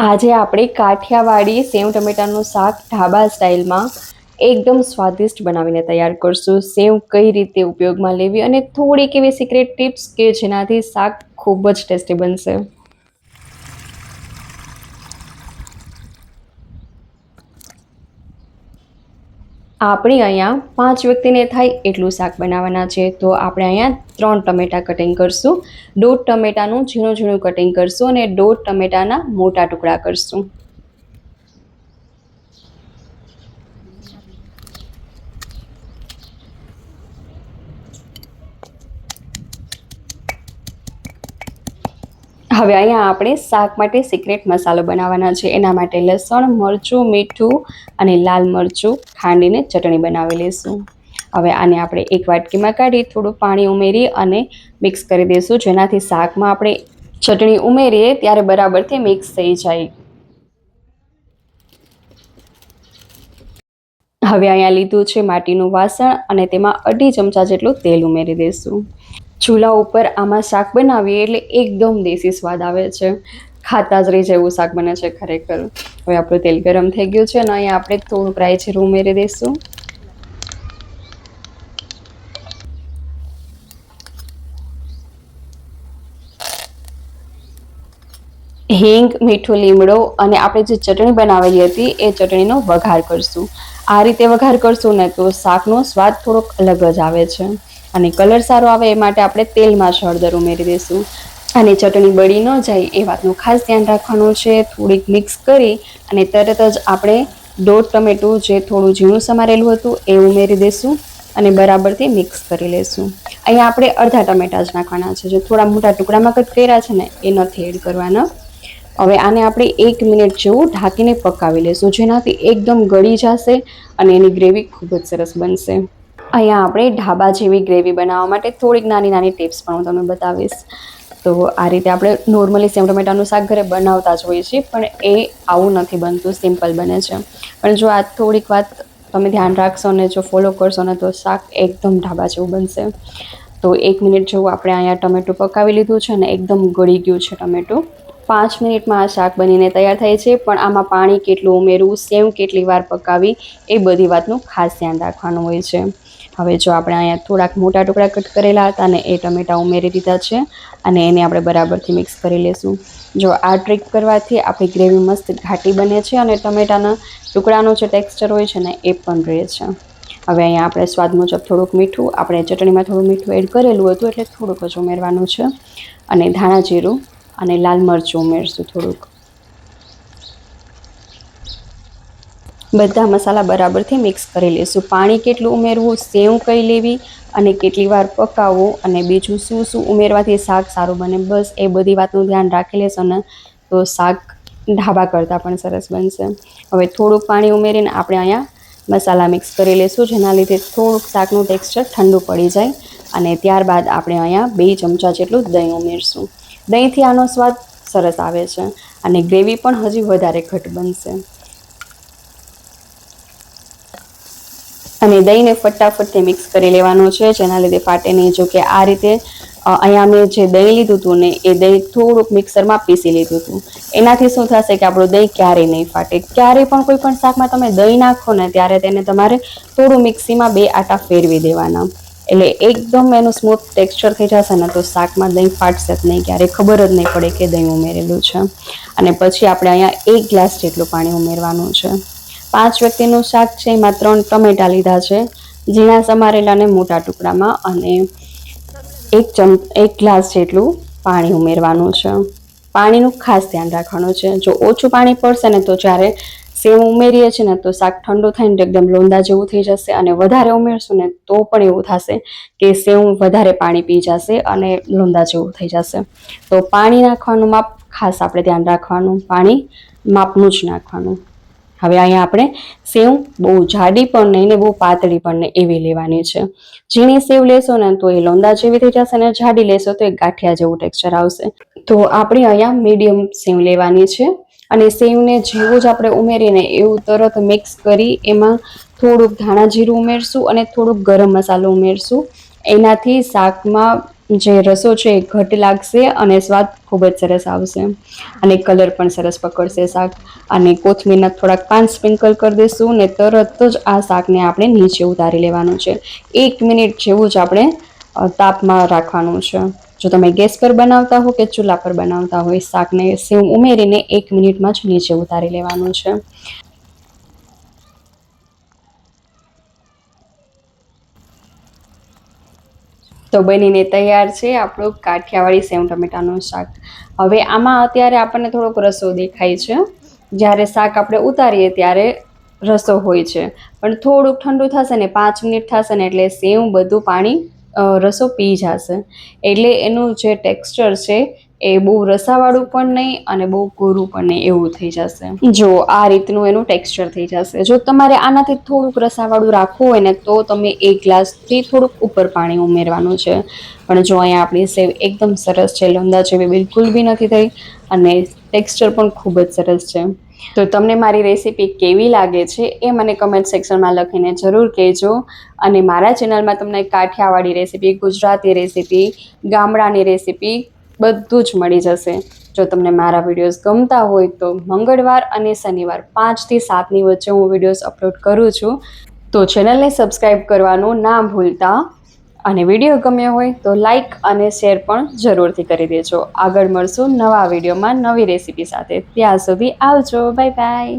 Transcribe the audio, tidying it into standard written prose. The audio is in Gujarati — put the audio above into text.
આજે આપણે કાઠિયાવાડી સેવ ટમેટાનું શાક ઢાબા સ્ટાઇલમાં એકદમ સ્વાદિષ્ટ બનાવીને તૈયાર કરશું. સેવ કઈ રીતે ઉપયોગમાં લેવી અને થોડીક એવી સિક્રેટ ટિપ્સ કે જેનાથી શાક ખૂબ જ ટેસ્ટી બનશે. આપણે અહીંયા 5 વ્યક્તિને થાય એટલું શાક બનાવવાના છે, તો આપણે અહીંયા 3 ટમેટા કટિંગ કરશું. 1.5 ટમેટાનું ઝીણું ઝીણું કટિંગ કરશું અને 1.5 ટમેટાના મોટા ટુકડા કરશું. હવે અહીંયા આપણે શાક માટે સિક્રેટ મસાલો બનાવવાના છે. એના માટે લસણ, મરચું, મીઠું અને લાલ મરચું ખાંડીને ચટણી બનાવી લઈશું. હવે આને આપણે એક વાટકીમાં કાઢી થોડું પાણી ઉમેરી અને મિક્સ કરી દઈશું, જેનાથી શાકમાં આપણે ચટણી ઉમેરીએ ત્યારે બરાબરથી મિક્સ થઈ જાય. હવે અહીંયા લીધું છે માટીનું વાસણ અને તેમાં 2.5 ચમચા જેટલું તેલ ઉમેરી દઈશું. ચૂલા ઉપર આમાં શાક બનાવીએ એટલે એકદમ દેશી સ્વાદ આવે છે. ખાતા જ રહી જાય એવું શાક બને છે ખરેખર. હવે આપણું તેલ ગરમ થઈ ગયું છે અને અહીંયા આપણે થોડુંક રાઈ જીરું ઉમેરી દઈશું. હિંગ, મીઠું, લીમડો અને આપણે જે ચટણી બનાવેલી હતી એ ચટણીનો વઘાર કરશું. આ રીતે વઘાર કરશું ને તો શાકનો સ્વાદ થોડોક અલગ જ આવે છે અને કલર સારો આવે એ માટે આપણે તેલમાં જ હળદર ઉમેરી દઈશું. અને ચટણી બળી ન જાય એ વાતનું ખાસ ધ્યાન રાખવાનું છે. થોડીક મિક્સ કરી અને તરત જ આપણે 1.5 ટમેટું જે થોડું ઝીણું સમારેલું હતું એ ઉમેરી દઈશું અને બરાબરથી મિક્સ કરી લઈશું. અહીંયા આપણે અડધા ટમેટા જ નાખવાના છે. જે થોડા મોટા ટુકડામાં કટ કર્યા છે ને એ નથી એડ કરવાના. હવે આને આપણે 1 મિનિટ જેવું ઢાંકીને પકાવી લઈશું, જેનાથી એકદમ ગળી જશે અને એની ગ્રેવી ખૂબ જ સરસ બનશે. અહીંયા આપણે ઢાબા જેવી ગ્રેવી બનાવવા માટે થોડીક નાની નાની ટિપ્સ પણ હું તમને બતાવીશ. તો આ રીતે આપણે નોર્મલી સેવ ટમેટાનું શાક ઘરે બનાવતા જ હોઈએ છીએ, પણ એ આવું નથી બનતું, સિમ્પલ બને છે. પણ જો આ થોડીક વાત તમે ધ્યાન રાખશો ને જો ફોલો કરશો ને તો શાક એકદમ ઢાબા જેવું બનશે. તો 1 મિનિટ જેવું આપણે અહીંયા ટમેટું પકાવી લીધું છે ને એકદમ ગળી ગયું છે ટમેટું. 5 મિનિટમાં આ શાક બનીને તૈયાર થાય છે, પણ આમાં પાણી કેટલું ઉમેરવું, સેવ કેટલી વાર પકાવી એ બધી વાતનું ખાસ ધ્યાન રાખવાનું હોય છે. હવે જો આપણે અહીંયા થોડાક મોટા ટુકડા કટ કરેલા હતા ને એ ટમેટા ઉમેરી દીધા છે અને એને આપણે બરાબરથી મિક્સ કરી લઈશું. જો આ ટ્રીક કરવાથી આપણી ગ્રેવી મસ્ત ઘાટી બને છે અને ટમેટાના ટુકડાનું જે ટેક્સચર હોય છે ને એ પણ રહે છે. હવે અહીંયા આપણે સ્વાદ મુજબ થોડુંક મીઠું, આપણે ચટણીમાં થોડું મીઠું એડ કરેલું હતું એટલે થોડુંક જ ઉમેરવાનું છે અને ધાણા જીરું અને લાલ મરચું ઉમેરશું થોડુંક. બધા મસાલા બરાબરથી મિક્સ કરી લઈશું. પાણી કેટલું ઉમેરવું, સેવ કઈ લેવી અને કેટલી વાર પકાવવું અને બીજું શું શું ઉમેરવાથી શાક સારું બને, બસ એ બધી વાતનું ધ્યાન રાખી લેશો ને તો શાક ઢાબા કરતાં પણ સરસ બનશે. હવે થોડુંક પાણી ઉમેરીને આપણે અહીંયા મસાલા મિક્સ કરી લઈશું, જેના લીધે થોડુંક શાકનું ટેક્સચર ઠંડુ પડી જાય અને ત્યારબાદ આપણે અહીંયા 2 ચમચા જેટલું દહીં ઉમેરશું. દહીંથી આનો સ્વાદ સરસ આવે છે અને ગ્રેવી પણ હજી વધારે ઘટ બનશે. અને દહીંને ફટાફટથી મિક્સ કરી લેવાનું છે, જેના લીધે ફાટે નહીં. જો કે આ રીતે અહીંયા મેં જે દહીં લીધું હતું ને એ દહીં થોડુંક મિક્સરમાં પીસી લીધું હતું. એનાથી શું થશે કે આપણું દહીં ક્યારેય નહીં ફાટે. ક્યારેય પણ કોઈ પણ શાકમાં તમે દહીં નાખો ને ત્યારે તેને તમારે થોડું મિક્સીમાં 2 આટા ફેરવી દેવાના, એટલે એકદમ એનું સ્મૂથ ટેક્સચર થઈ જશે ને તો શાકમાં દહીં ફાટશે જ નહીં, ક્યારેય ખબર જ નહીં પડે કે દહીં ઉમેરેલું છે. અને પછી આપણે અહીંયા 1 ગ્લાસ જેટલું પાણી ઉમેરવાનું છે. 5 વ્યક્તિનું શાક છે, એમાં 3 ટમેટા લીધા છે ઝીણા સમારેલા ને મોટા ટુકડામાં, અને 1 ગ્લાસ જેટલું પાણી ઉમેરવાનું છે. પાણીનું ખાસ ધ્યાન રાખવાનું છે. જો ઓછું પાણી પડશે ને તો જ્યારે સેવ ઉમેરીએ છીએ ને તો શાક ઠંડુ થઈને એકદમ લોંદા જેવું થઈ જશે, અને વધારે ઉમેરશું ને તો પણ એવું થશે કે સેવ વધારે પાણી પી જશે અને લોંદા જેવું થઈ જશે. તો પાણી નાખવાનું માપ ખાસ આપણે ધ્યાન રાખવાનું, પાણી માપનું જ નાખવાનું. હવે અહીંયા આપણે સેવ બહુ જાડી પણ નહીં ને બહુ પાતળી પણ નહીં એવી લેવાની છે. ઝીણી સેવ લેશો ને તો એ લોંદા જેવી થઈ જશે અને જાડી લેશો તો એ ગાંઠિયા જેવું ટેક્સચર આવશે. તો આપણે અહીંયા મીડિયમ સેવ લેવાની છે અને સેવને જેવું જ આપણે ઉમેરીને એવું તરત મિક્સ કરી એમાં થોડુંક ધાણા જીરું ઉમેરશું અને થોડુંક ગરમ મસાલો ઉમેરશું. એનાથી શાકમાં જે રસો છે એ ઘટ લાગશે અને સ્વાદ ખૂબ જ સરસ આવશે અને કલર પણ સરસ પકડશે શાક. અને કોથમીરના થોડાક પાન સ્પ્રિંકલ કરી દઈશું ને તરત જ આ શાકને આપણે નીચે ઉતારી લેવાનું છે. 1 મિનિટ જેવું જ આપણે તાપમાં રાખવાનું છે. જો તમે ગેસ પર બનાવતા હો કે ચૂલા પર બનાવતા હોય, શાકને સેવ ઉમેરીને 1 મિનિટમાં જ નીચે ઉતારી લેવાનું છે. તો બનીને તૈયાર છે આપણું કાઠિયાવાડી સેવ ટમેટાનું શાક. હવે આમાં અત્યારે આપણને થોડોક રસો દેખાય છે. જ્યારે શાક આપણે ઉતારીએ ત્યારે રસો હોય છે. પણ થોડુંક ઠંડુ થશે ને 5 મિનિટ થશે ને એટલે સેવ બધું પાણી રસો પી જશે. એટલે એનું જે ટેક્સચર છે એ બહુ રસાવાળું પણ નહીં અને બહુ કોરું પણ નહીં એવું થઈ જશે. જો આ રીતનું એનું ટેક્સચર થઈ જશે. જો તમારે આનાથી થોડુંક રસાવાળું રાખવું હોય ને તો તમે 1 ગ્લાસથી થોડુંક ઉપર પાણી ઉમેરવાનું છે. પણ જો અહીંયા આપણી સેવ એકદમ સરસ છે, લોંદા જેવી બિલકુલ બી નથી થઈ અને ટેક્સચર પણ ખૂબ જ સરસ છે. તો તમને મારી રેસીપી કેવી લાગે છે એ મને કમેન્ટ સેક્શનમાં લખીને જરૂર કહેજો. અને મારા ચેનલમાં તમને કાઠિયાવાડી રેસીપી, ગુજરાતી રેસીપી, ગામડાની રેસીપી બધું જ મળી જશે. જો તમને મારા વિડીયોઝ ગમતા હોય તો મંગળવાર અને શનિવાર 5 થી 7ની વચ્ચે હું વિડીયોઝ અપલોડ કરું છું. તો ચેનલને સબસ્ક્રાઈબ કરવાનું ના ભૂલતા અને વિડીયો ગમ્યો હોય તો લાઈક અને શેર પણ જરૂરથી કરી દેજો. આગળ મળશું નવા વિડીયોમાં નવી રેસીપી સાથે. ત્યાં સુધી આવજો. Bye bye.